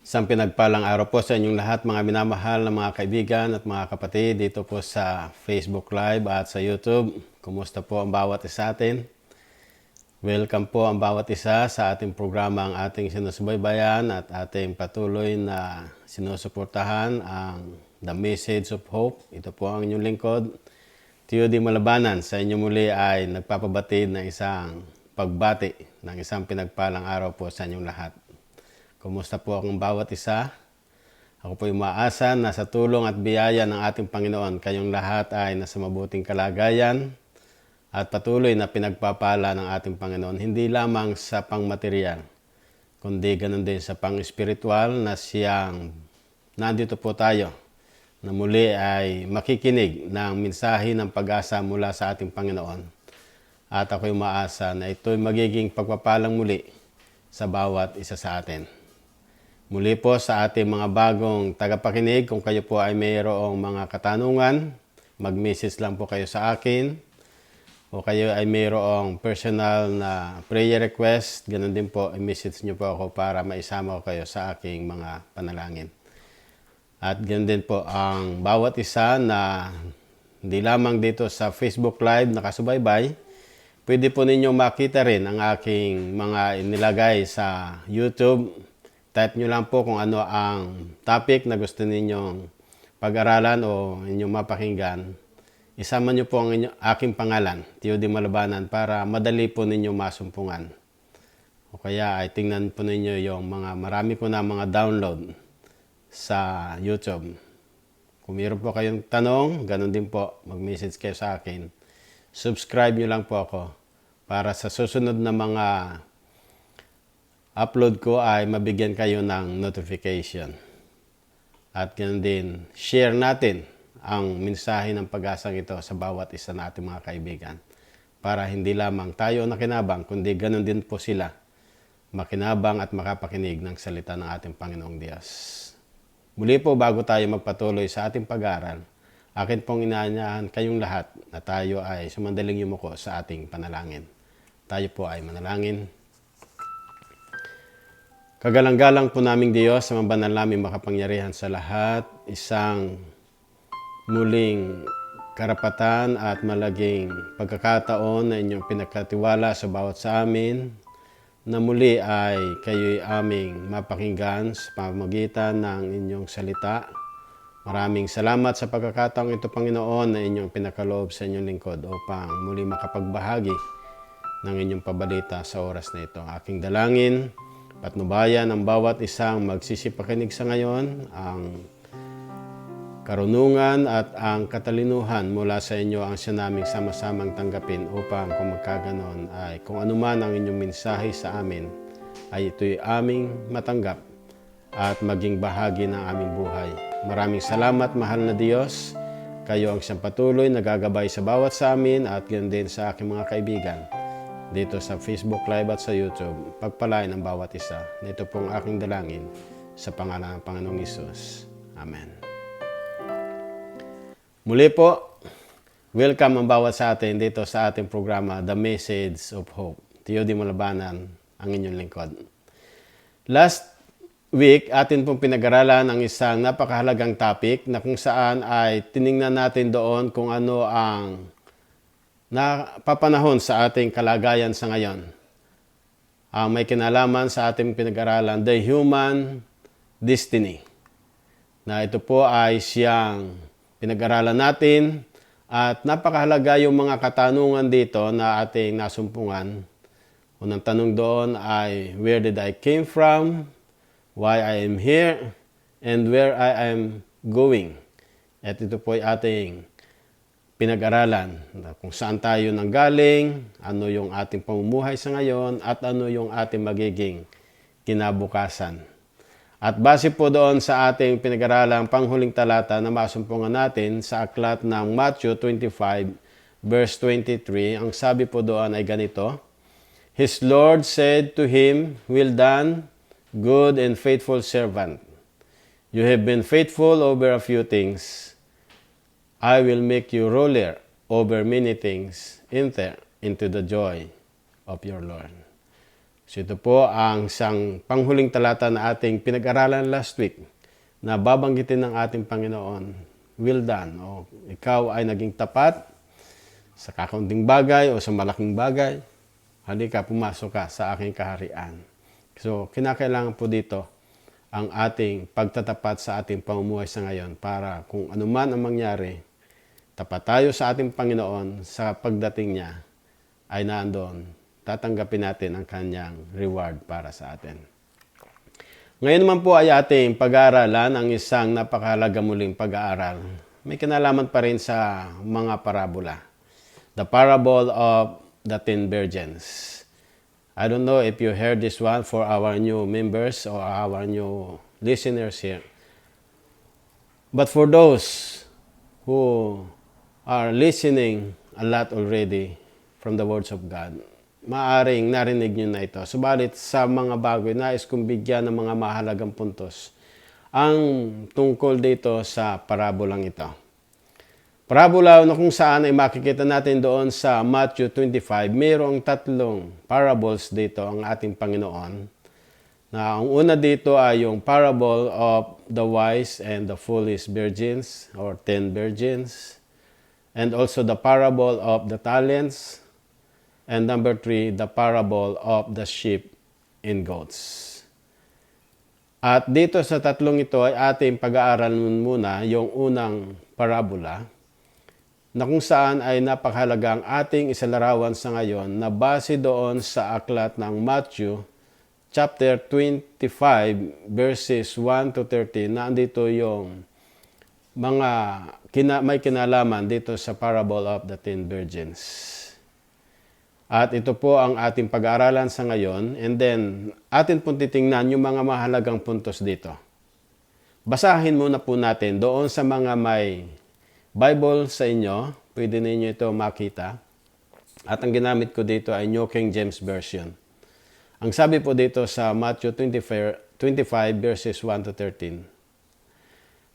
Isang pinagpalang araw po sa inyong lahat, mga minamahal na mga kaibigan at mga kapatid dito po sa Facebook Live at sa YouTube. Kumusta po ang bawat isa atin? Welcome po ang bawat isa sa ating programa, ang ating sinusubaybayan at ating patuloy na sinusuportahan ang The Message of Hope. Ito po ang inyong lingkod, Tio Di Malabanan. Sa inyo muli ay nagpapabatid ng isang pagbati ng isang pinagpalang araw po sa inyong lahat. Kumusta po ang bawat isa? Ako po umaasa na sa tulong at biyaya ng ating Panginoon, kayong lahat ay nasa mabuting kalagayan at patuloy na pinagpapala ng ating Panginoon, hindi lamang sa pangmaterial, kundi ganun din sa pang-espiritual na siyang nandito po tayo na muli ay makikinig ng mensahe ng pag-asa mula sa ating Panginoon. At ako'y umaasa na ito'y magiging pagpapalang muli sa bawat isa sa atin. Muli po sa ating mga bagong tagapakinig, kung kayo po ay mayroong mga katanungan, mag-message lang po kayo sa akin. O kayo ay mayroong personal na prayer request, ganun din po, i-message nyo po ako para maisama ko kayo sa aking mga panalangin. At ganun din po ang bawat isa na hindi lamang dito sa Facebook Live nakasubaybay, pwede po ninyong makita rin ang aking mga inilagay sa YouTube. Type nyo lang po kung ano ang topic na gusto ninyong pag-aralan o inyong mapakinggan. Isama nyo po ang aking pangalan, Tio Di Malabanan, para madali po ninyong masumpungan. O kaya ay tingnan po ninyo yung marami po na mga download sa YouTube. Kung mayroon po kayong tanong, ganun din po, mag-message kayo sa akin. Subscribe nyo lang po ako para sa susunod na mga upload ko ay mabigyan kayo ng notification. At ganun din, share natin ang mensahe ng pag-asang ito sa bawat isa na ating mga kaibigan. Para hindi lamang tayo nakinabang, kundi ganun din po sila makinabang at makapakinig ng salita ng ating Panginoong Diyos. Muli po, bago tayo magpatuloy sa ating pag-aaral, akin pong inaanyahan kayong lahat na tayo ay sumandaling yumuko sa ating panalangin. Tayo po ay manalangin. Kagalang-galang po naming Diyos, sa mabanal naming makapangyarihan sa lahat, isang muling karapatan at malaging pagkakataon na inyong pinagkatiwala sa bawat sa amin, na muli ay kayo'y aming mapakinggan sa pamamagitan ng inyong salita. Maraming salamat sa pagkakataong ito, Panginoon, na inyong pinakaloob sa inyong lingkod upang muli makapagbahagi ng inyong pabalita sa oras na ito. Aking dalangin, patnubayan ang bawat isang magsisipakinig sa ngayon, ang karunungan at ang katalinuhan mula sa inyo ang siya naming sama-samang tanggapin upang kung magkaganon ay kung anuman ang inyong mensahe sa amin ay ito'y aming matanggap at maging bahagi ng aming buhay. Maraming salamat, mahal na Diyos. Kayo ang siyang patuloy na gagabay sa bawat sa amin at ganoon din sa aking mga kaibigan dito sa Facebook Live at sa YouTube. Pagpalain ang bawat isa. Ito pong aking dalangin sa pangalan ng Panginoong Hesus. Amen. Muli po, welcome ang bawat sa atin dito sa ating programa, The Message of Hope. Tio Di Malabanan, ang inyong lingkod. Last week, atin pong pinag-aralan ang isang napakahalagang topic na kung saan ay tiningnan natin doon kung ano ang napapanahon sa ating kalagayan sa ngayon. May kinalaman sa ating pinag-aralan, the human destiny. Na ito po ay siyang pinag-aralan natin at napakahalaga yung mga katanungan dito na ating nasumpungan. Unang tanong doon ay, where did I came from? Why I am here? And where I am going? At ito po ay ating pinag-aralan kung saan tayo nanggaling, ano yung ating pamumuhay sa ngayon, at ano yung ating magiging kinabukasan. At base po doon sa ating pinag-aralang panghuling talata na masumpungan natin sa aklat ng Matthew 25, verse 23, ang sabi po doon ay ganito, His Lord said to him, Well done, good and faithful servant. You have been faithful over a few things. I will make you ruler over many things. Enter into the joy of your Lord. So ito po ang isang panghuling talata na ating pinag-aralan last week na babanggitin ng ating Panginoon, "Well done," o ikaw ay naging tapat sa kakaunting bagay o sa malaking bagay. Halika, pumasok ka sa aking kaharian. So kinakailangan po dito ang ating pagtatapat sa ating pamumuhay sa ngayon para kung anuman ang mangyari, tapat tayo sa ating Panginoon sa pagdating niya ay nandoon. Tatanggapin natin ang kanyang reward para sa atin. Ngayon naman po ay ating pag-aaralan ang isang napakahalaga muling pag-aaral. May kinalaman pa rin sa mga parabola. The parable of the 10 virgins. I don't know if you heard this one for our new members or our new listeners here. But for those who are listening a lot already from the words of God, maaring narinig nyo na ito. Subalit sa mga bago, nais kong bigyan ng mga mahalagang puntos ang tungkol dito sa parabolang ito. Parabola na kung saan ay makikita natin doon sa Matthew 25, mayroong 3 parables dito ang ating Panginoon. Na ang una dito ay yung parable of the wise and the foolish virgins or 10 virgins. And also the parable of the talents. And number 3, the parable of the sheep and goats. At dito sa tatlong ito ay ating pag-aaralan muna yung unang parabola na kung saan ay napakahalaga ang ating isalarawan sa ngayon na base doon sa aklat ng Matthew chapter 25 verses 1 to 13 na andito yung mga may kinalaman dito sa parable of the 10 virgins. At ito po ang ating pag-aaralan sa ngayon, and then atin pong titingnan yung mga mahalagang puntos dito. Basahin muna po natin doon sa mga may Bible sa inyo, pwede ninyo ito makita. At ang ginamit ko dito ay New King James Version. Ang sabi po dito sa Matthew 25 verses 1 to 13.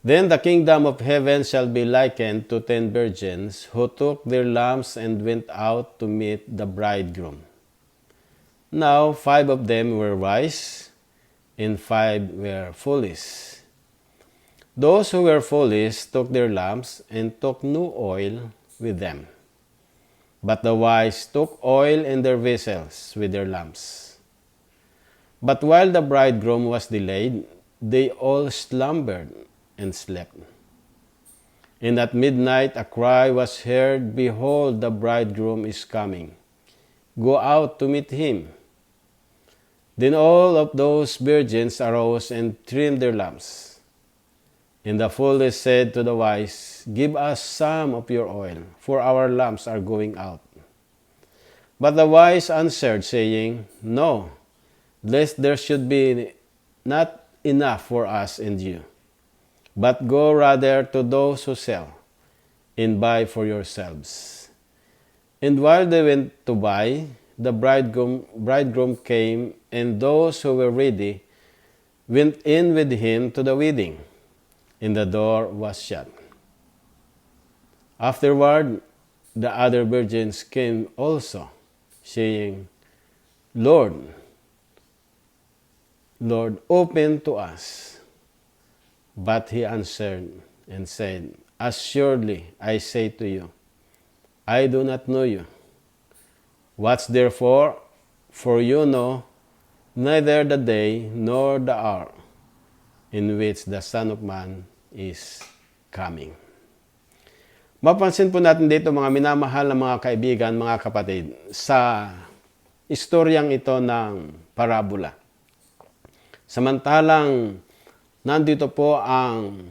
Then the kingdom of heaven shall be likened to 10 virgins who took their lamps and went out to meet the bridegroom. Now 5 of them were wise, and 5 were foolish. Those who were foolish took their lamps and took no oil with them. But the wise took oil in their vessels with their lamps. But while the bridegroom was delayed, they all slumbered and slept. And at midnight a cry was heard, "Behold, the bridegroom is coming. Go out to meet him." Then all of those virgins arose and trimmed their lamps. And the foolish said to the wise, "Give us some of your oil, for our lamps are going out." But the wise answered, saying, "No, lest there should be not enough for us and you. But go rather to those who sell, and buy for yourselves." And while they went to buy, the bridegroom came, and those who were ready went in with him to the wedding, and the door was shut. Afterward, the other virgins came also, saying, Lord, open to us." But he answered and said, "Assuredly, I say to you, I do not know you. Watch therefore, for you know neither the day nor the hour in which the Son of Man is coming." Mapansin po natin dito mga minamahal na mga kaibigan, mga kapatid, sa istoryang ito ng parabola. Samantalang nandito po ang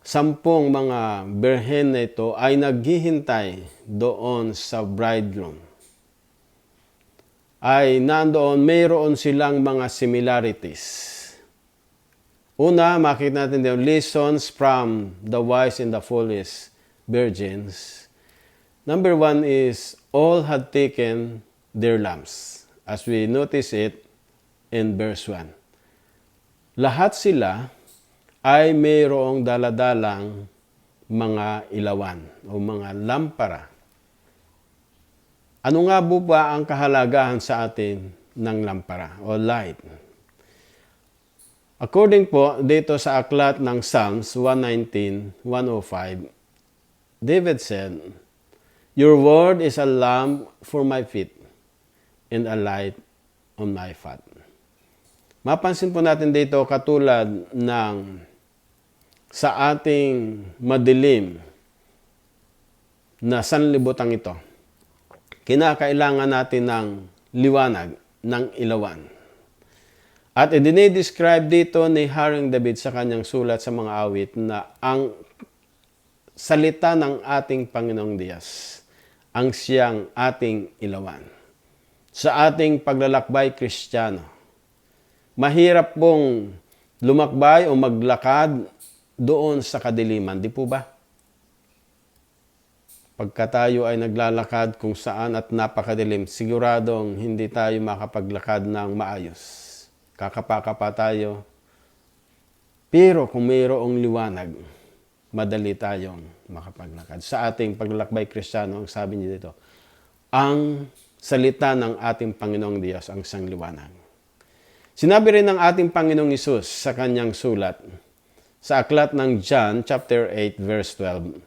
10 mga birhen na ito ay naghihintay doon sa bridegroom. Ay nandoon, mayroon silang mga similarities. Una, makita natin yung lessons from the wise and the foolish virgins. Number 1 is, all had taken their lamps. As we notice it in verse 1. Lahat sila ay mayroong daladalang mga ilawan o mga lampara. Ano nga po ba ang kahalagahan sa atin ng lampara o light. According po dito sa aklat ng Psalms 119:105, David said, "Your word is a lamp for my feet and a light on my path." Mapansin po natin dito katulad ng sa ating madilim na sanlibutan ito, kinakailangan natin ng liwanag, ng ilawan. At idinidescribe dito ni Haring David sa kanyang sulat sa mga awit na ang salita ng ating Panginoong Diyos ang siyang ating ilawan. Sa ating paglalakbay Kristiyano, mahirap pong lumakbay o maglakad doon sa kadiliman, di po ba? Pagka tayo ay naglalakad kung saan at napakadilim, siguradong hindi tayo makapaglakad ng maayos. Kakapa-kapa tayo. Pero kung mayroong liwanag, madali tayong makapaglakad. Sa ating paglalakbay Kristiyano, ang sabi niya dito, ang salita ng ating Panginoong Diyos ang siyang liwanag. Sinabi rin ng ating Panginoong Hesus sa kanyang sulat, sa aklat ng John chapter 8 verse 12.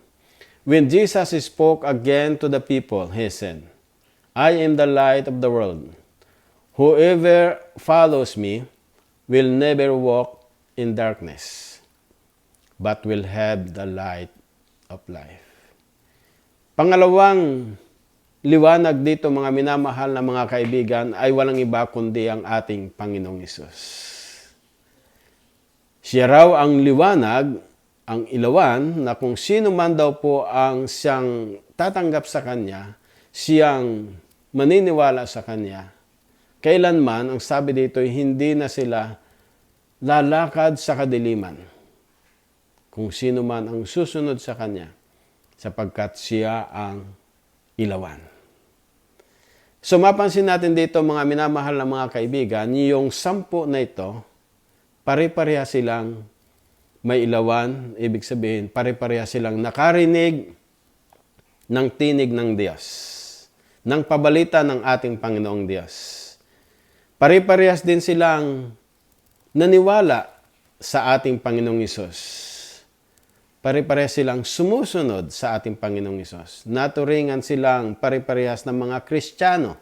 When Jesus spoke again to the people, He said, "I am the light of the world. Whoever follows me will never walk in darkness, but will have the light of life." Pangalawang liwanag dito, mga minamahal na mga kaibigan, ay walang iba kundi ang ating Panginoong Hesus. Siya raw ang liwanag, ang ilawan, na kung sino man daw po ang siyang tatanggap sa Kanya, siyang maniniwala sa Kanya, kailanman, ang sabi dito, hindi na sila lalakad sa kadiliman. Kung sino man ang susunod sa Kanya, sapagkat siya ang ilawan. So mapansin natin dito, mga minamahal na mga kaibigan, yung 10 na ito, pare-pareha silang may ilawan, ibig sabihin, pare-pareha silang nakarinig ng tinig ng Diyos, ng pabalita ng ating Panginoong Diyos. Pare-parehas din silang naniwala sa ating Panginoong Hesus. Pare-parehas silang sumusunod sa ating Panginoong Hesus. Naturingan silang pare-parehas ng mga Kristiyano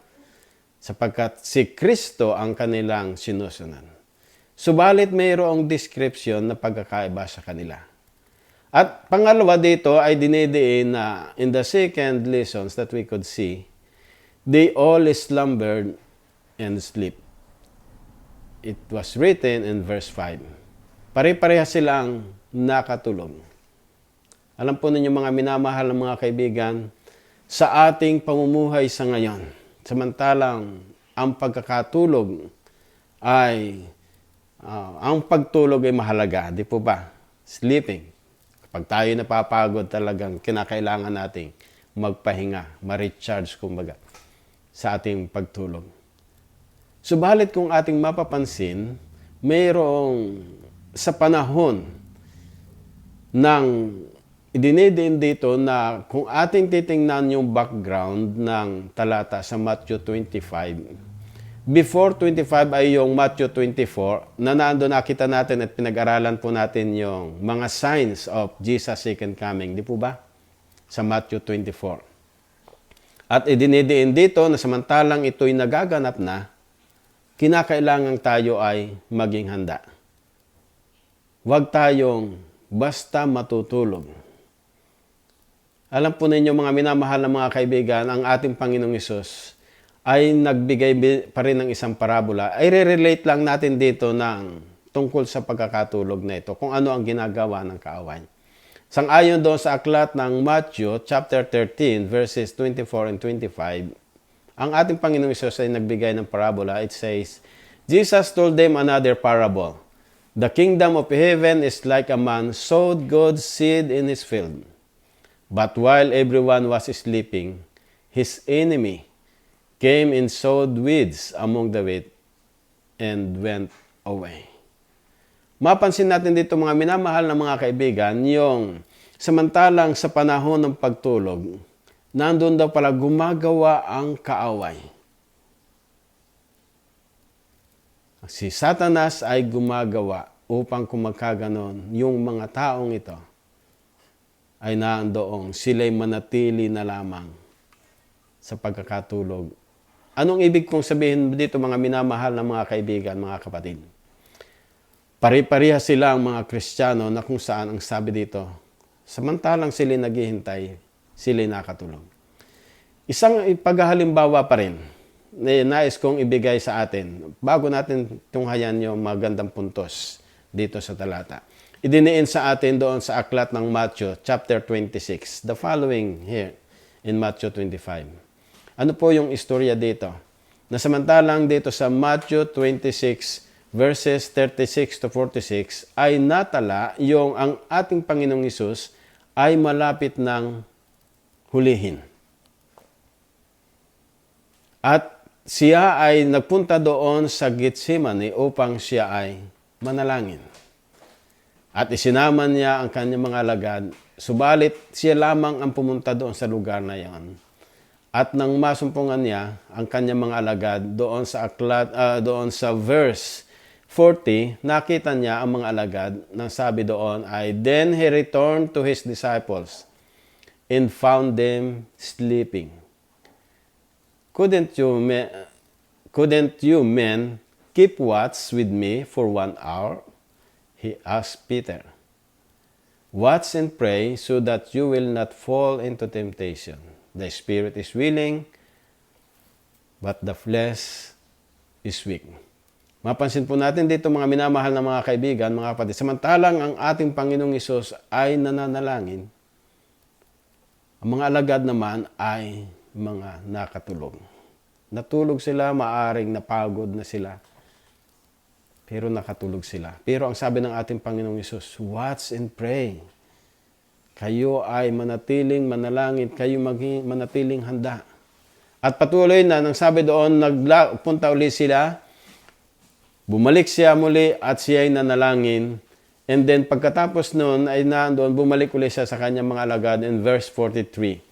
sapagkat si Kristo ang kanilang sinusunod. Subalit mayroong description na pagkakaiba sa kanila. At pangalawa dito ay dinidiin na in the second lessons that we could see, they all slumbered and sleep. It was written in verse 5. Pare-pareha silang nakatulog. Alam po ninyo, mga minamahal ng mga kaibigan, sa ating pamumuhay sa ngayon, samantalang ang pagkakatulog ay, ang pagtulog ay mahalaga, di po ba? Sleeping. Kapag tayo napapagod, talagang kinakailangan nating magpahinga, ma-recharge kumbaga, sa ating pagtulog. Subalit kung ating mapapansin, mayroong sa panahon ng idinidiin dito na kung ating titingnan yung background ng talata sa Matthew 25, before 25 ay yung Matthew 24, na nando nakita natin at pinag-aralan po natin yung mga signs of Jesus' second coming. Di po ba? Sa Matthew 24. At idinidiin dito na samantalang ito'y nagaganap na, kinakailangan tayo ay maging handa. Huwag tayong basta matutulog. Alam po ninyo, mga minamahal na mga kaibigan, ang ating Panginoong Hesus ay nagbigay pa rin ng isang parabola. Ay re-relate lang natin dito ng tungkol sa pagkakatulog na ito, kung ano ang ginagawa ng kaaway. Sang-ayon doon sa aklat ng Matthew chapter 13 verses 24 and 25, ang ating Panginoong Hesus ay nagbigay ng parabola. It says, Jesus told them another parable. The kingdom of heaven is like a man sowed good seed in his field. But while everyone was sleeping, his enemy came and sowed weeds among the wheat and went away. Mapansin natin dito, mga minamahal na mga kaibigan, yung samantalang sa panahon ng pagtulog, nandun daw pala gumagawa ang kaaway. Si Satanas ay gumagawa upang kung magkaganon, yung mga taong ito ay naandoong sila'y manatili na lamang sa pagkakatulog. Anong ibig kong sabihin dito mga minamahal na mga kaibigan, mga kapatid? Pari-pariha sila ang mga Kristiyano na kung saan ang sabi dito, samantalang sila naghihintay, sila nakatulog. Isang paghahalimbawa pa rin na nais kong ibigay sa atin bago natin tunghayan yung magandang puntos dito sa talata. Idiniin sa atin doon sa aklat ng Matthew chapter 26. The following here in Matthew 25. Ano po yung istorya dito? Na samantalang dito sa Matthew 26 verses 36 to 46 ay natala yung ang ating Panginoong Hesus ay malapit ng hulihin. At siya ay nagpunta doon sa Getsemani upang siya ay manalangin. At isinama niya ang kanyang mga alagad, subalit siya lamang ang pumunta doon sa lugar na iyon. At nang masumpungan niya ang kanyang mga alagad doon sa doon sa verse 40, nakita niya ang mga alagad nang sabi doon ay, then he returned to his disciples and found them sleeping. Couldn't you men keep watch with me for 1 hour? He asked Peter. Watch and pray so that you will not fall into temptation. The spirit is willing, but the flesh is weak. Mapansin po natin dito mga minamahal na mga kaibigan, mga kapatid, samantalang ang ating Panginoong Hesus ay nananalangin, ang mga alagad naman ay mga nakatulog. Natulog sila, maaring napagod na sila, pero nakatulog sila. Pero ang sabi ng ating Panginoong Hesus, watch and pray. Kayo ay manatiling manalangin, kayo maging manatiling handa. At patuloy na, nang sabi doon, nagpunta uli sila, bumalik siya muli at siya ay nanalangin. And then pagkatapos noon ay nandoon, bumalik uli siya sa kanyang mga alagad in verse 43.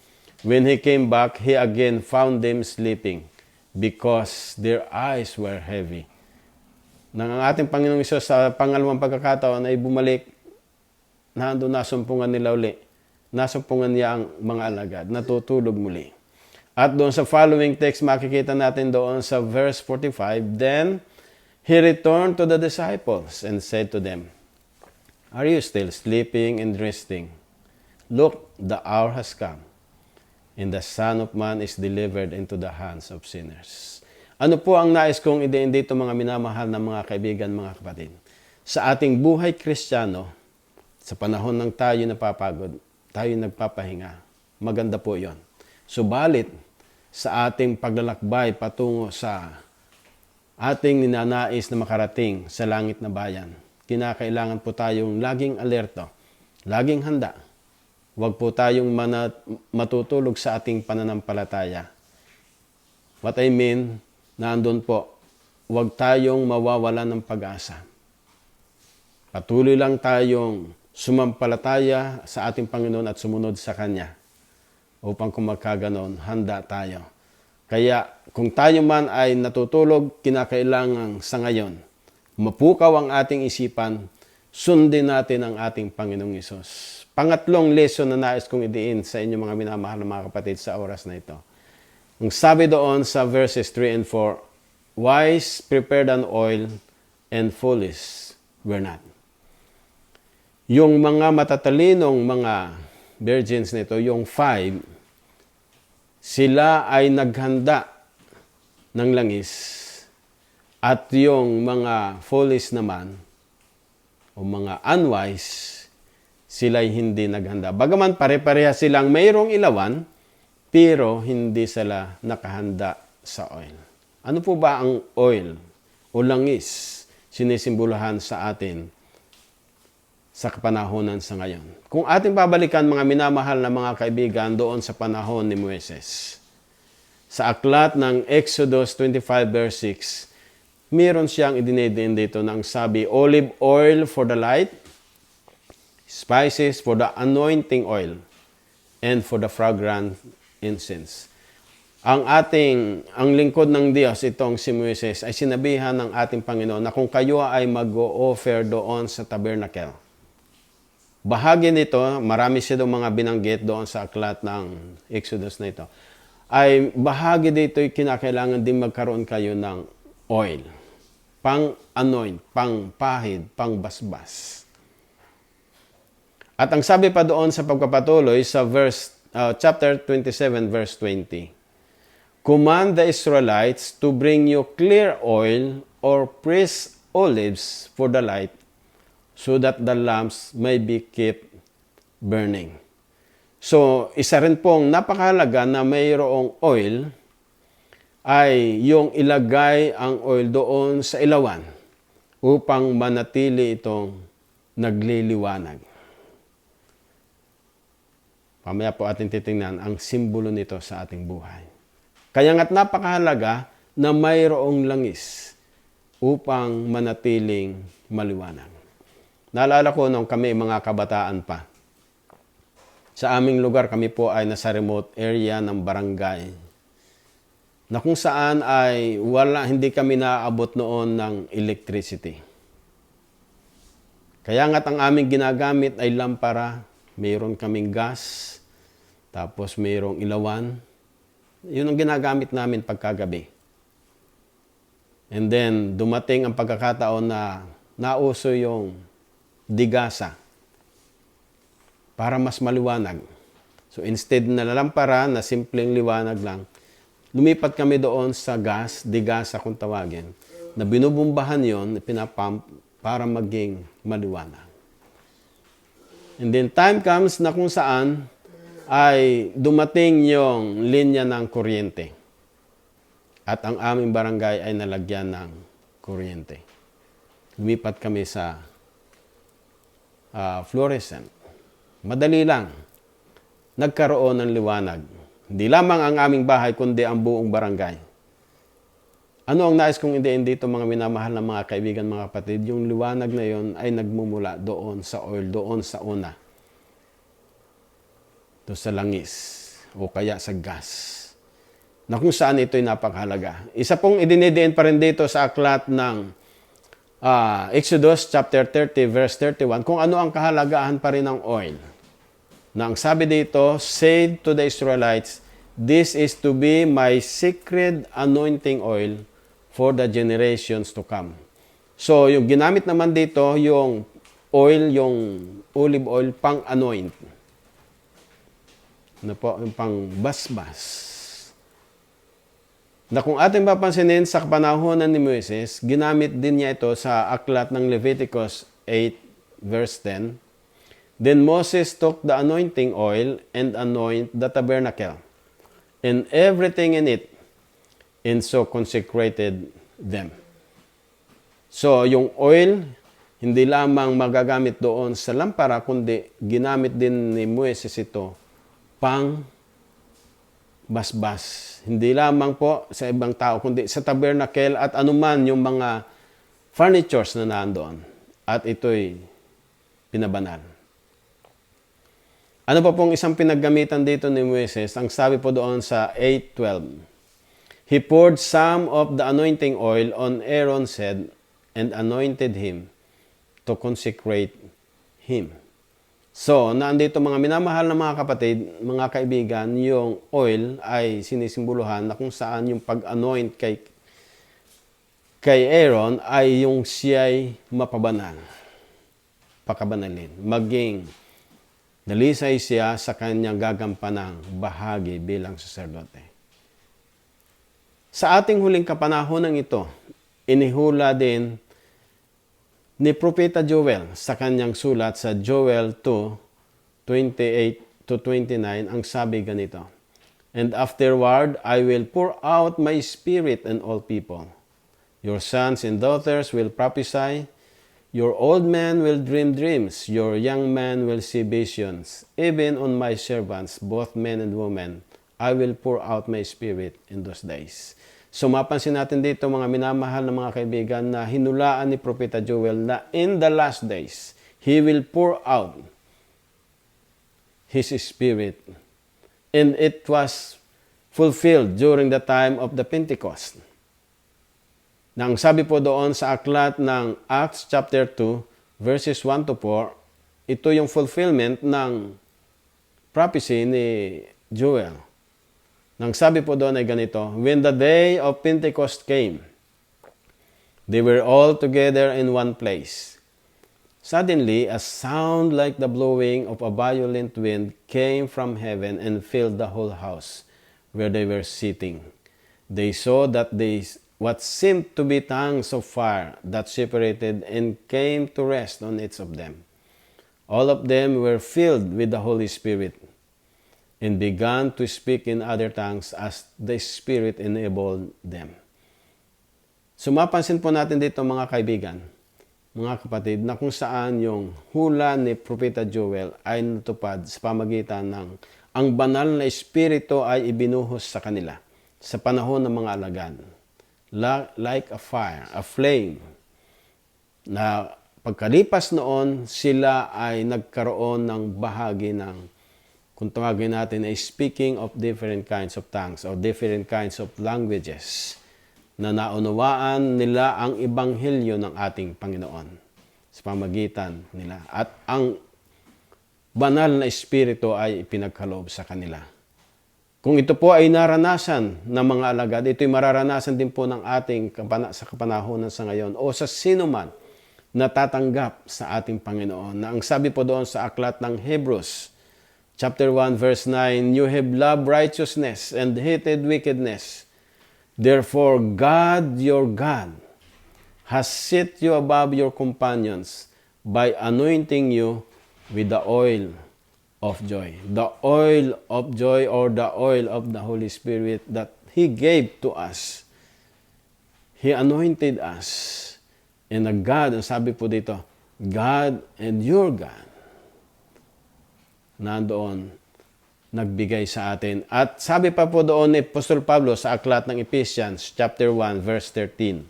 When he came back, he again found them sleeping because their eyes were heavy. Nang ang ating Panginoong Hesus sa pangalawang pagkakataon ay bumalik, nandoon nasumpungan nila uli. Nasumpungan niya ang mga alagad, natutulog muli. At doon sa following text, makikita natin doon sa verse 45, then he returned to the disciples and said to them, are you still sleeping and resting? Look, the hour has come, and the Son of Man is delivered into the hands of sinners. Ano po ang nais kong idein dito mga minamahal na mga kaibigan, mga kapatid? Sa ating buhay Kristiyano, sa panahon ng tayo napapagod, tayo nagpapahinga, maganda po yon. Subalit, sa ating paglalakbay patungo sa ating ninanais na makarating sa langit na bayan, kinakailangan po tayong laging alerto, laging handa. Huwag po tayong matutulog sa ating pananampalataya. What I mean, naandun po, huwag tayong mawawalan ng pag-asa. Patuloy lang tayong sumampalataya sa ating Panginoon at sumunod sa Kanya upang kung magkaganon, handa tayo. Kaya kung tayo man ay natutulog, kinakailangan sa ngayon, mapukaw ang ating isipan, sundin natin ang ating Panginoong Hesus. Pangatlong lesson na nais kong idiin sa inyo mga minamahal na mga kapatid sa oras na ito. Ang sabi doon sa verses 3 and 4, wise prepared an oil and foolish were not. Yung mga matatalinong mga virgins nito, yung 5, sila ay naghanda ng langis at yung mga foolish naman o mga unwise, sila ay hindi naghanda. Bagaman pare-pareha silang mayroong ilawan, pero hindi sila nakahanda sa oil. Ano po ba ang oil o langis sinisimbolahan sa atin sa kapanahonan sa ngayon? Kung ating babalikan mga minamahal na mga kaibigan doon sa panahon ni Moises, sa aklat ng Exodus 25 verse 6, meron siyang idinidiin dito ng sabi, olive oil for the light, spices for the anointing oil, and for the fragrant incense. ang lingkod ng Diyos, itong si Moises, ay sinabihan ng ating Panginoon na kung kayo ay mag-o-offer doon sa tabernacle. Bahagi nito, marami siya doon mga binanggit doon sa aklat ng Exodus na ito, ay bahagi dito ay kinakailangan din magkaroon kayo ng oil. Pang-anoint, pang-pahid, pang-basbas. At ang sabi pa doon sa pagpapatuloy sa chapter 27, verse 20, command the Israelites to bring you clear oil or pressed olives for the light, so that the lamps may be kept burning. So, isa rin pong napakahalaga na mayroong oil ay yung ilagay ang oil doon sa ilawan upang manatili itong nagliliwanag. Mamaya po ating titingnan ang simbolo nito sa ating buhay. Kaya nga't napakahalaga na mayroong langis upang manatiling maliwanag. Naalala ko nung kami mga kabataan pa. Sa aming lugar, kami po ay nasa remote area ng barangay na kung saan ay hindi kami naaabot noon ng electricity. Kaya nga't ang aming ginagamit ay lampara, mayroon kaming gas, tapos mayroong ilawan. Yun ang ginagamit namin pagkagabi. And then, dumating ang pagkakataon na nauso yung digasa para mas maliwanag. So, instead na lampara na simpleng liwanag lang, lumipat kami doon sa gas, digasa kung tawagin, na binubumbahan yon, pinapump para maging maliwanag. And then, time comes na kung saan ay dumating yung linya ng kuryente. At ang aming barangay ay nalagyan ng kuryente. Lumipat kami sa fluorescent. Madali lang. Nagkaroon ng liwanag. Hindi lamang ang aming bahay, kundi ang buong barangay. Ano ang nais kong indiin dito, mga minamahal na mga kaibigan, mga kapatid? Yung liwanag na yon ay nagmumula doon sa oil, doon sa una. Doon sa langis o kaya sa gas. Na kung saan ito'y napakahalaga. Isa pong idinidiin pa rin dito sa aklat ng Exodus chapter 30 verse 31 kung ano ang kahalagahan pa rin ng oil. Na ang sabi dito, said to the Israelites, this is to be my sacred anointing oil for the generations to come. So, yung ginamit naman dito, yung oil, yung olive oil, pang-anoint. Ano po, yung pang-basbas. Na kung ating papansinin sa kapanahonan ni Moises, ginamit din niya ito sa aklat ng Leviticus 8 verse 10. Then Moses took the anointing oil and anointed the tabernacle and everything in it, and so consecrated them. So, yung oil, hindi lamang magagamit doon sa lampara, kundi ginamit din ni Moises ito pang basbas. Hindi lamang po sa ibang tao, kundi sa tabernacle at anuman yung mga furnitures na nandoon. At ito'y pinabanal. Ano pa pong isang pinaggamitan dito ni Moises? Ang sabi po doon sa 8:12. He poured some of the anointing oil on Aaron's head and anointed him to consecrate him. So, nandito mga minamahal na mga kapatid, mga kaibigan, yung oil ay sinisimboluhan na kung saan yung pag-anoint kay Aaron ay yung siya'y mapabanal, pakabanalin, maging dalisay siya sa kanyang gagampanang bahagi bilang saserdote. Sa ating huling kapanahonan ito, inihula din ni Propeta Joel sa kanyang sulat sa Joel 2:28 to 29, ang sabi ganito, and afterward I will pour out my spirit on all people. Your sons and daughters will prophesy, your old men will dream dreams, your young men will see visions. Even on my servants, both men and women, I will pour out my spirit in those days. So mapansin natin dito mga minamahal na mga kaibigan na hinulaan ni Propeta Joel na in the last days, He will pour out His Spirit. And it was fulfilled during the time of the Pentecost. Nang sabi po doon sa aklat ng Acts chapter 2, verses 1 to 4, ito yung fulfillment ng prophecy ni Joel. Nang sabi po doon ay ganito, when the day of Pentecost came, they were all together in one place. Suddenly, a sound like the blowing of a violent wind came from heaven and filled the whole house where they were sitting. They saw that what seemed to be tongues of fire that separated and came to rest on each of them. All of them were filled with the Holy Spirit and began to speak in other tongues as the Spirit enabled them. So mapansin po natin dito mga kaibigan, mga kapatid, na kung saan yung hula ni Propeta Joel ay natupad sa pamagitan ng ang banal na Espiritu ay ibinuhos sa kanila sa panahon ng mga alagad. Like a fire, a flame, na pagkalipas noon, sila ay nagkaroon ng bahagi ng, kung tawagin natin, ay speaking of different kinds of tongues or different kinds of languages, na naunawaan nila ang ebanghelyo ng ating Panginoon sa pamagitan nila. At ang banal na Espiritu ay ipinagkaloob sa kanila. Kung ito po ay naranasan ng mga alagad, ito'y mararanasan din po ng ating sa kapanahonan sa ngayon o sa sino man na tatanggap sa ating Panginoon. Na ang sabi po doon sa aklat ng Hebrews, chapter 1, verse 9, you have loved righteousness and hated wickedness. Therefore, God, your God, has set you above your companions by anointing you with the oil of joy. The oil of joy or the oil of the Holy Spirit that He gave to us. He anointed us. And the God, ang sabi po dito, God and your God, nandoon, nagbigay sa atin. At sabi pa po doon ni Apostol Pablo sa aklat ng Ephesians, chapter 1, verse 13,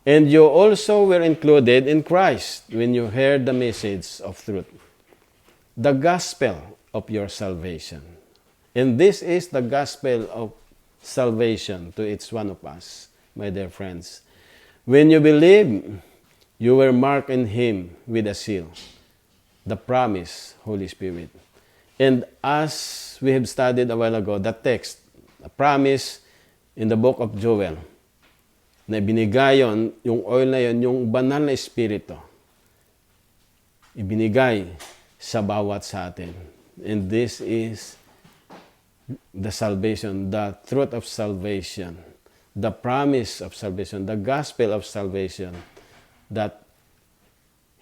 and you also were included in Christ when you heard the message of truth, the gospel of your salvation. And this is the gospel of salvation to each one of us, my dear friends. When you believe, you were marked in Him with a seal, the promise, Holy Spirit. And as we have studied a while ago, the text, a promise in the book of Joel, na ibinigay yon, yung oil na yon, yung banal na Espiritu, ibinigay sa bawat sa atin. And this is the salvation, the truth of salvation, the promise of salvation, the gospel of salvation that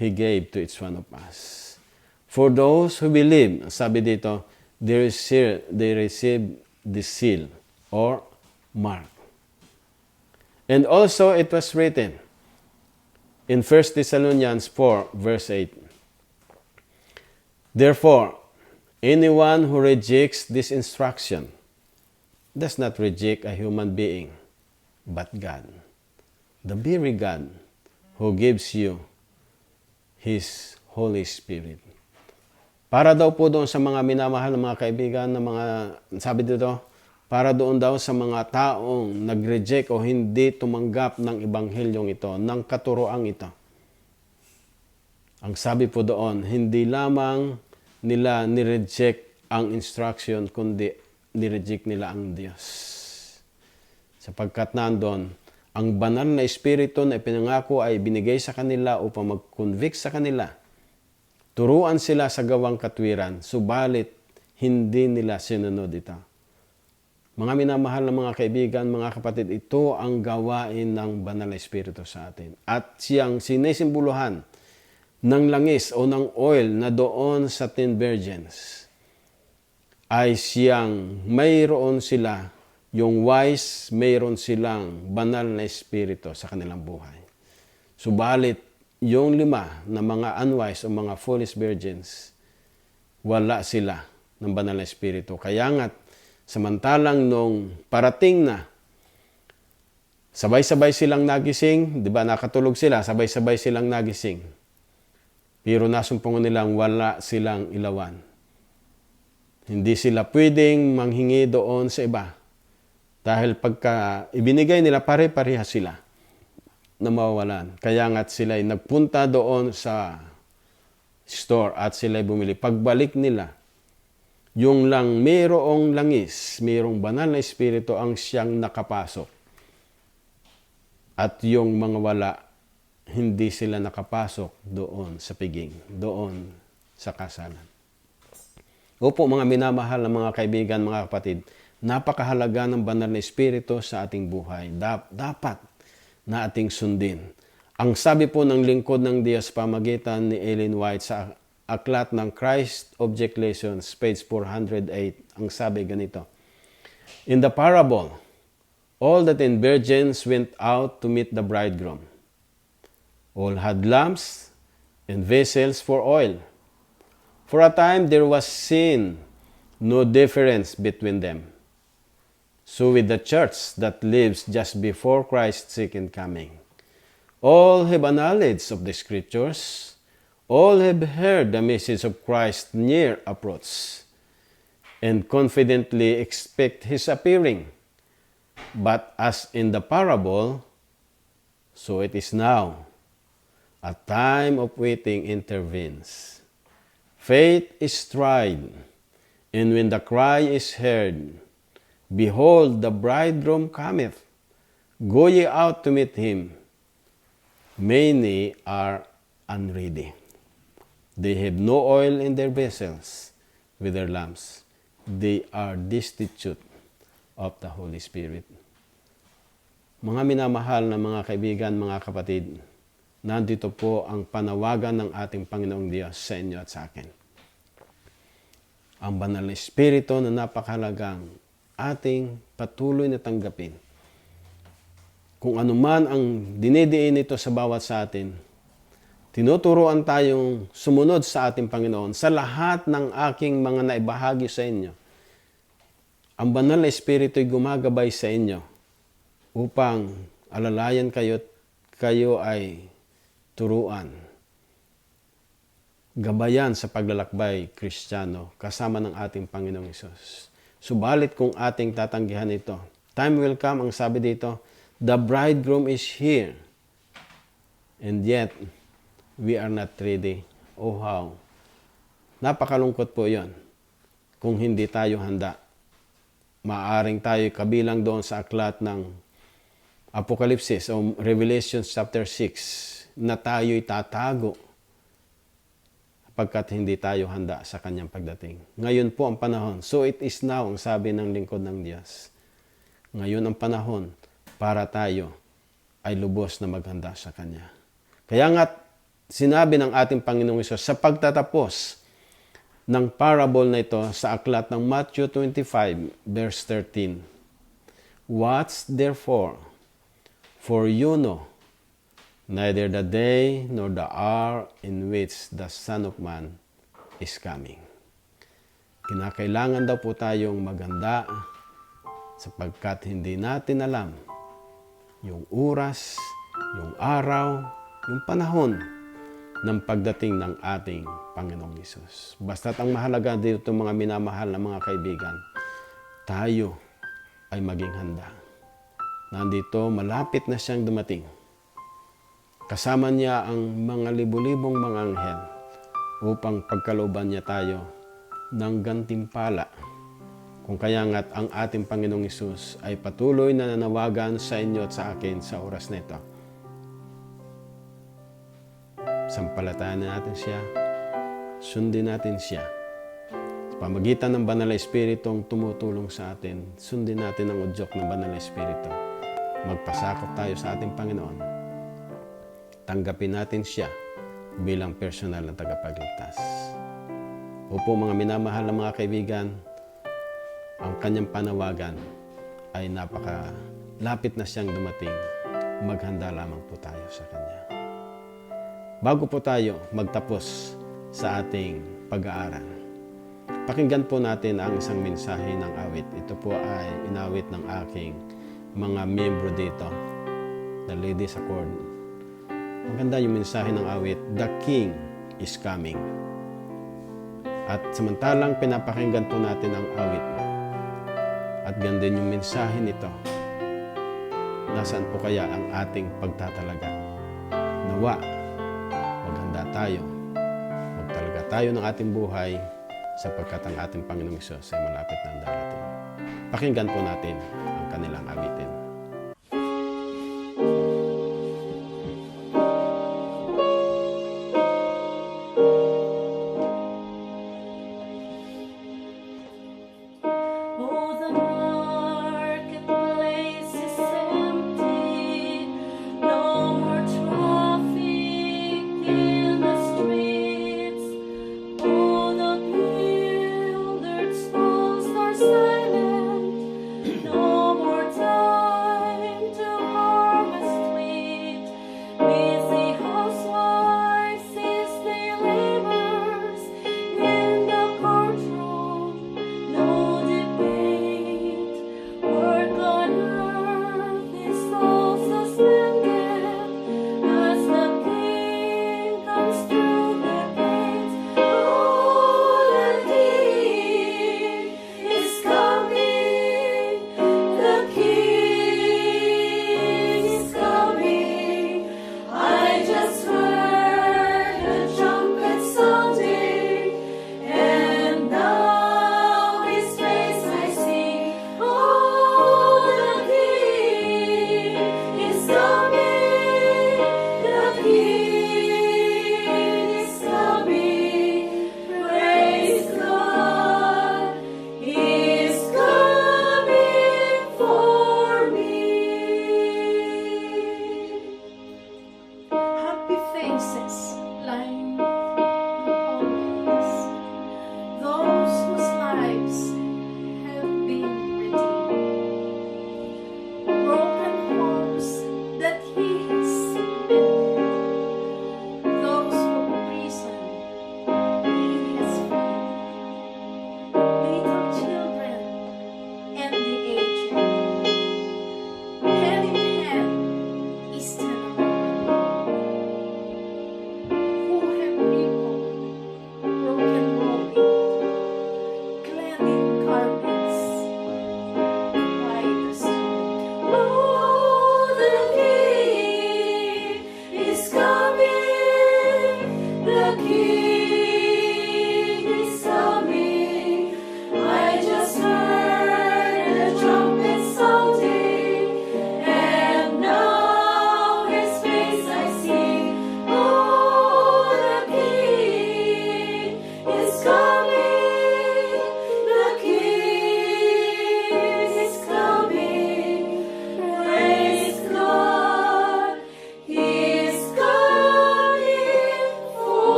He gave to each one of us. For those who believe, sabi dito, they receive the seal or mark. And also it was written in 1 Thessalonians 4, verse 8, therefore, anyone who rejects this instruction does not reject a human being, but God, the very God who gives you His Holy Spirit. Para daw po doon sa mga minamahal na mga kaibigan, na mga, sabi dito, para doon daw sa mga taong nag-reject o hindi tumanggap ng ebanghelyong ito, ng katuroang ito. Ang sabi po doon, hindi lamang nila nireject ang instruction, kundi nireject nila ang Diyos. Sapagkat nandun, ang banal na Espiritu na ipinangako ay binigay sa kanila upang mag-convict sa kanila. Turuan sila sa gawang katwiran, subalit hindi nila sinunod ito. Mga minamahal na mga kaibigan, mga kapatid, ito ang gawain ng banal na Espiritu sa atin. At siyang sinisimbuluhan ng langis o ng oil na doon sa 10 virgins ay siyang mayroon sila, yung wise, mayroon silang banal na Espiritu sa kanilang buhay. Subalit, yung 5 na mga unwise o mga foolish virgins, wala sila ng banal na Espiritu. Kaya nga't, samantalang nung parating na, sabay-sabay silang nagising, di ba nakatulog sila, sabay-sabay silang nagising. Pero nasumpungan nilang wala silang ilawan. Hindi sila pwedeng manghingi doon sa iba Dahil pagka ibinigay nila, pare-pareha sila na mawawalan. Kaya nga't sila ay nagpunta doon sa store at sila ay bumili. Pagbalik nila, yung lang mayroong langis, mayroong banal na espiritu ang siyang nakapasok. At yung mga wala, hindi sila nakapasok doon sa piging, doon sa kasalan. Opo mga minamahal na mga kaibigan, mga kapatid, napakahalaga ng banal na espiritu sa ating buhay. Dapat na ating sundin. Ang sabi po ng lingkod ng Diyos pamagitan ni Ellen White sa aklat ng Christ Object Lessons, page 408, ang sabi ganito, "In the parable, all the 10 virgins went out to meet the bridegroom. All had lamps and vessels for oil. For a time there was seen no difference between them. So with the church that lives just before Christ's second coming. All have a knowledge of the Scriptures. All have heard the message of Christ's near approach and confidently expect His appearing. But as in the parable, so it is now. A time of waiting intervenes. Faith is tried, and when the cry is heard, Behold, the bridegroom cometh. Go ye out to meet him. Many are unready. They have no oil in their vessels with their lamps. They are destitute of the Holy Spirit." Mga minamahal na mga kaibigan, mga kapatid, nandito po ang panawagan ng ating Panginoong Diyos sa inyo at sa akin. Ang banal na espiritu na napakahalagang ating patuloy na tanggapin. Kung anuman ang dinidiin nito sa bawat sa atin, tinuturuan tayong sumunod sa ating Panginoon sa lahat ng aking mga naibahagi sa inyo. Ang banal na espiritu ay gumagabay sa inyo upang alalayan kayo ay turuan, gabayan sa paglalakbay Kristiyano kasama ng ating Panginoong Hesus. Subalit kung ating tatanggihan ito, time will come, ang sabi dito, the bridegroom is here. And yet, we are not ready. Oh how. Napakalungkot po yon kung hindi tayo handa. Maaring tayo kabilang doon sa aklat ng Apokalipsis o Revelation chapter 6 na tayo'y tatago pagkat hindi tayo handa sa kanyang pagdating. Ngayon po ang panahon. So it is now, ang sabi ng lingkod ng Diyos. Ngayon ang panahon para tayo ay lubos na maghanda sa Kanya. Kaya nga, sinabi ng ating Panginoong Hesus sa pagtatapos ng parable na ito sa aklat ng Matthew 25, verse 13. "Watch therefore, for you know neither the day nor the hour in which the Son of Man is coming." Kinakailangan daw po tayong maghanda sapagkat hindi natin alam yung oras, yung araw, yung panahon ng pagdating ng ating Panginoong Hesus. Basta't ang mahalaga dito mga minamahal na mga kaibigan, tayo ay maging handa. Nandito, malapit na siyang dumating. Kasama niya ang mga libu-libong mga anghel upang pagkalooban niya tayo ng gantimpala. Kung kaya nga't ang ating Panginoong Hesus ay patuloy na nanawagan sa inyo at sa akin sa oras na ito. Sampalatayan natin siya, sundin natin siya. Sa pamagitan ng banal na espiritong tumutulong sa atin, sundin natin ang udyok ng banal na espiritu. Magpasakop tayo sa ating Panginoon. Tanggapin natin siya bilang personal na tagapagligtas. Opo mga minamahal na mga kaibigan, ang kanyang panawagan ay napakalapit na siyang dumating. Maghanda lamang po tayo sa Kanya. Bago po tayo magtapos sa ating pag-aaral, pakinggan po natin ang isang mensahe ng awit. Ito po ay inawit ng aking mga miyembro dito, the Ladies Accord. Maganda yung mensahe ng awit, "The King is coming." At samantalang pinapakinggan po natin ang awit, At ganda yung mensahe nito. Nasaan po kaya ang ating pagtatalaga? Nawa, maghanda tayo. Magtalaga tayo ng ating buhay sapagkat ang ating Panginoong Hesus ay malapit na darating. Pakinggan po natin ang kanilang awitin.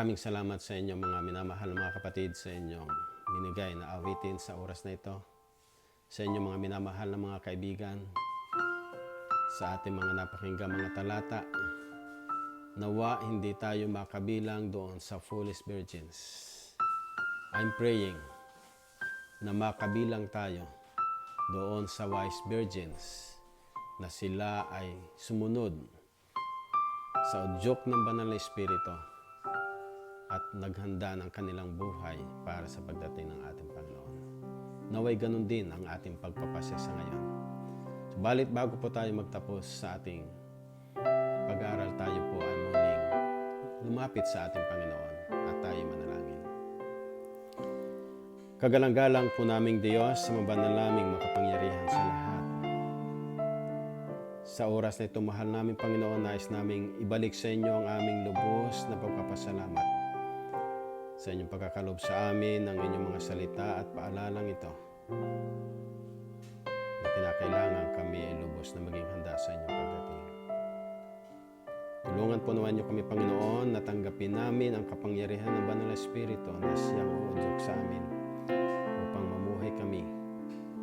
Maraming salamat sa inyo mga minamahal mga kapatid sa inyong binigay na awitin sa oras na ito. Sa inyong mga minamahal na mga kaibigan, sa ating mga napakinggan mga talata, Nawa hindi tayo makabilang doon sa foolish virgins. I'm praying na makabilang tayo doon sa wise virgins na sila ay sumunod sa udyok ng banal na Espiritu at naghanda ng kanilang buhay para sa pagdating ng ating Panginoon. Naway ganun din ang ating pagpapasya sa ngayon. Subalit bago po tayo magtapos sa ating pag-aaral, tayo po ay muling lumapit sa ating Panginoon at tayo manalangin. Kagalang-galang po naming Diyos, sa mabanal naming makapangyarihan sa lahat. Sa oras na ito, mahal namin Panginoon, nais naming ibalik sa inyo ang aming lubos na pagpapasalamat sa inyong pagkakalob sa amin ng inyong mga salita at paalalang ito na kinakailangan kami ay lubos na maging handa sa inyong pagdating. Tulungan po naman niyo kami, Panginoon, na tanggapin namin ang kapangyarihan ng Banal na Espiritu na siyang uudyok sa amin upang mamuhay kami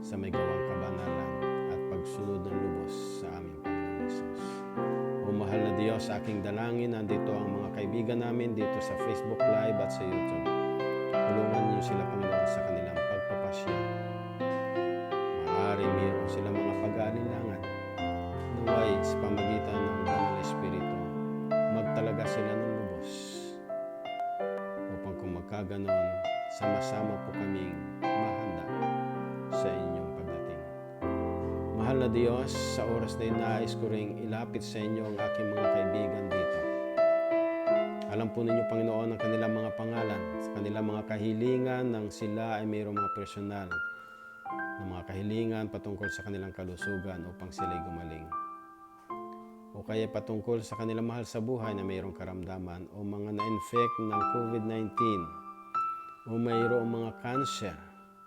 sa may gawang kabanalan at pagsunod ng lubos sa aming Panginoon Hesus. O mahal na Diyos, aking dalangin, nandito ang mga kaibigan namin dito sa Facebook Live at sa YouTube. Tulungan niyo sila, Panginoon, sa kanilang pagpapasya. Maaari mayroon sila mga pag-aalinlangan. Naway sa pamagitan ng Banal na Espiritu, magtalaga sila ng lubos upang kung magkaganon, sama-sama po kaming mahanda sa inyong pagdating. Mahal na Diyos, sa oras na nais ko ring ilapit sa inyo ang aking mga kaibigan dito. Alam po ninyo, Panginoon, ang kanilang mga pangalan, sa kanilang mga kahilingan nang sila ay mayroong mga personal na mga kahilingan patungkol sa kanilang kalusugan upang sila'y gumaling. O kaya patungkol sa kanilang mahal sa buhay na mayroong karamdaman o mga na-infect ng COVID-19 o mayroong mga cancer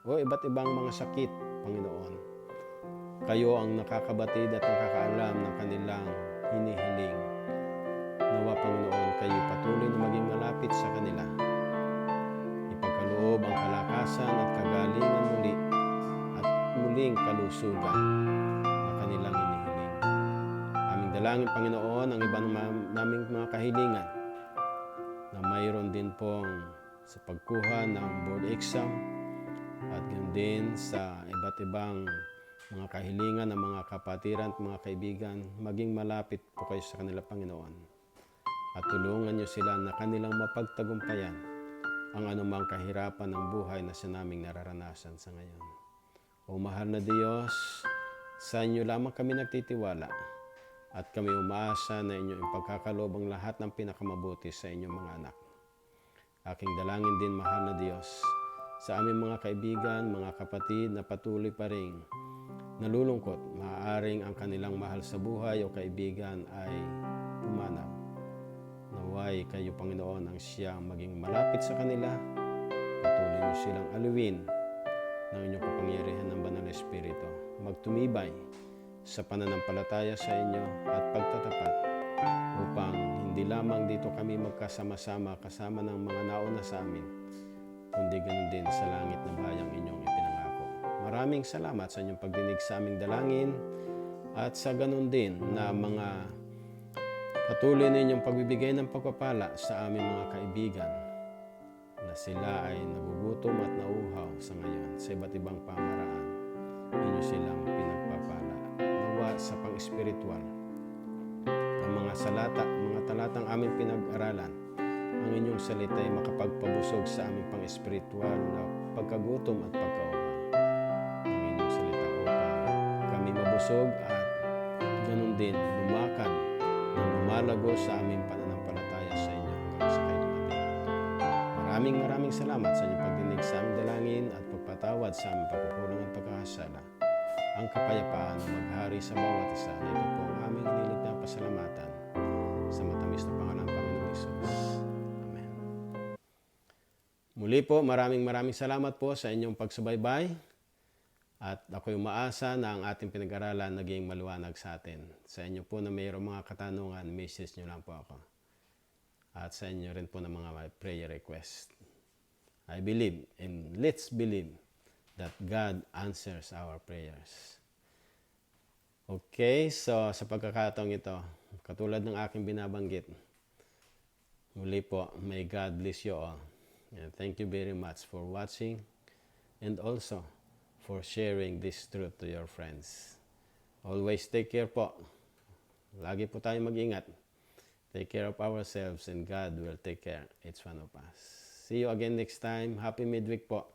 o iba't ibang mga sakit, Panginoon. Kayo ang nakakabatid at nakakaalam ng kanilang hinihiling. Nawa, Panginoon, kayo patuloy na maging malapit sa kanila. Ipagkaloob ang kalakasan at kagalingan muli at muling kalusugan na kanilang hinihiling. Aming dalangin, Panginoon, ang iba naming mga kahilingan na mayroon din pong sa pagkuha ng board exam at yun din sa iba't ibang mga kahilingan ng mga kapatiran at mga kaibigan, maging malapit po kayo sa kanila, Panginoon. At tulungan niyo sila na kanilang mapagtagumpayan ang anumang kahirapan ng buhay na siya naming nararanasan sa ngayon. O mahal na Diyos, sa inyo lamang kami nagtitiwala at kami umaasa na inyong ipagkakalob ang lahat ng pinakamabuti sa inyong mga anak. Aking dalangin din, mahal na Diyos, sa aming mga kaibigan, mga kapatid na patuloy pa rin nalulungkot, maaaring ang kanilang mahal sa buhay o kaibigan ay pumanaw. Naway kayo, Panginoon, ang siyang maging malapit sa kanila. Patuloy niyo silang aluin ng inyong kapangyarihan ng Banal na Espiritu. Magtumibay sa pananampalataya sa inyo at pagtatapat upang hindi lamang dito kami magkasama-sama kasama ng mga nauna sa amin, kundi ganun din sa langit na bayang inyong ipinangako. Maraming salamat sa inyong pagdinig sa aming dalangin at sa ganun din na mga patuloy ninyong pagbibigay ng pagpapala sa aming mga kaibigan na sila ay nagugutom at nauuhaw sa ngayon sa iba't ibang pamaraan. Inyo silang pinagpapala. Nawa sa pang-espiritual ang mga salata, mga talatang aming pinag-aralan, ang inyong salita ay makapagpabusog sa aming pang-espiritual na pagkagutom at pagkauhaw ng inyong salita upang kami mabusog at ganun din lumakad na lumalago sa aming pananampalataya sa inyo hanggang sa kayo dumating. Maraming salamat sa inyong pagdinig sa aming dalangin at pagpatawad sa aming pagkukulang at pagkakasala. Ang kapayapaan na maghari sa bawat isa na ito po ang aming inilig na pasalamatan sa matamis na pangalan ng Panginoon Hesus. Amen. Muli po, maraming salamat po sa inyong pagsubaybay at ako'y umaasa na ang ating pinag-aralan naging maliwanag sa atin. Sa inyo po na mayroong mga katanungan, message nyo lang po ako. At sa inyo rin po na mga prayer request. I believe and let's believe that God answers our prayers. Okay, so sa pagkakataong ito, katulad ng aking binabanggit, Muli po, may God bless you all. And thank you very much for watching and also for sharing this truth to your friends. Always take care po. Lagi po tayo mag-ingat. Take care of ourselves and God will take care each one of us. See you again next time. Happy midweek po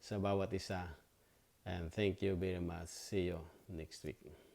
sa bawat isa. And thank you very much. See you next week.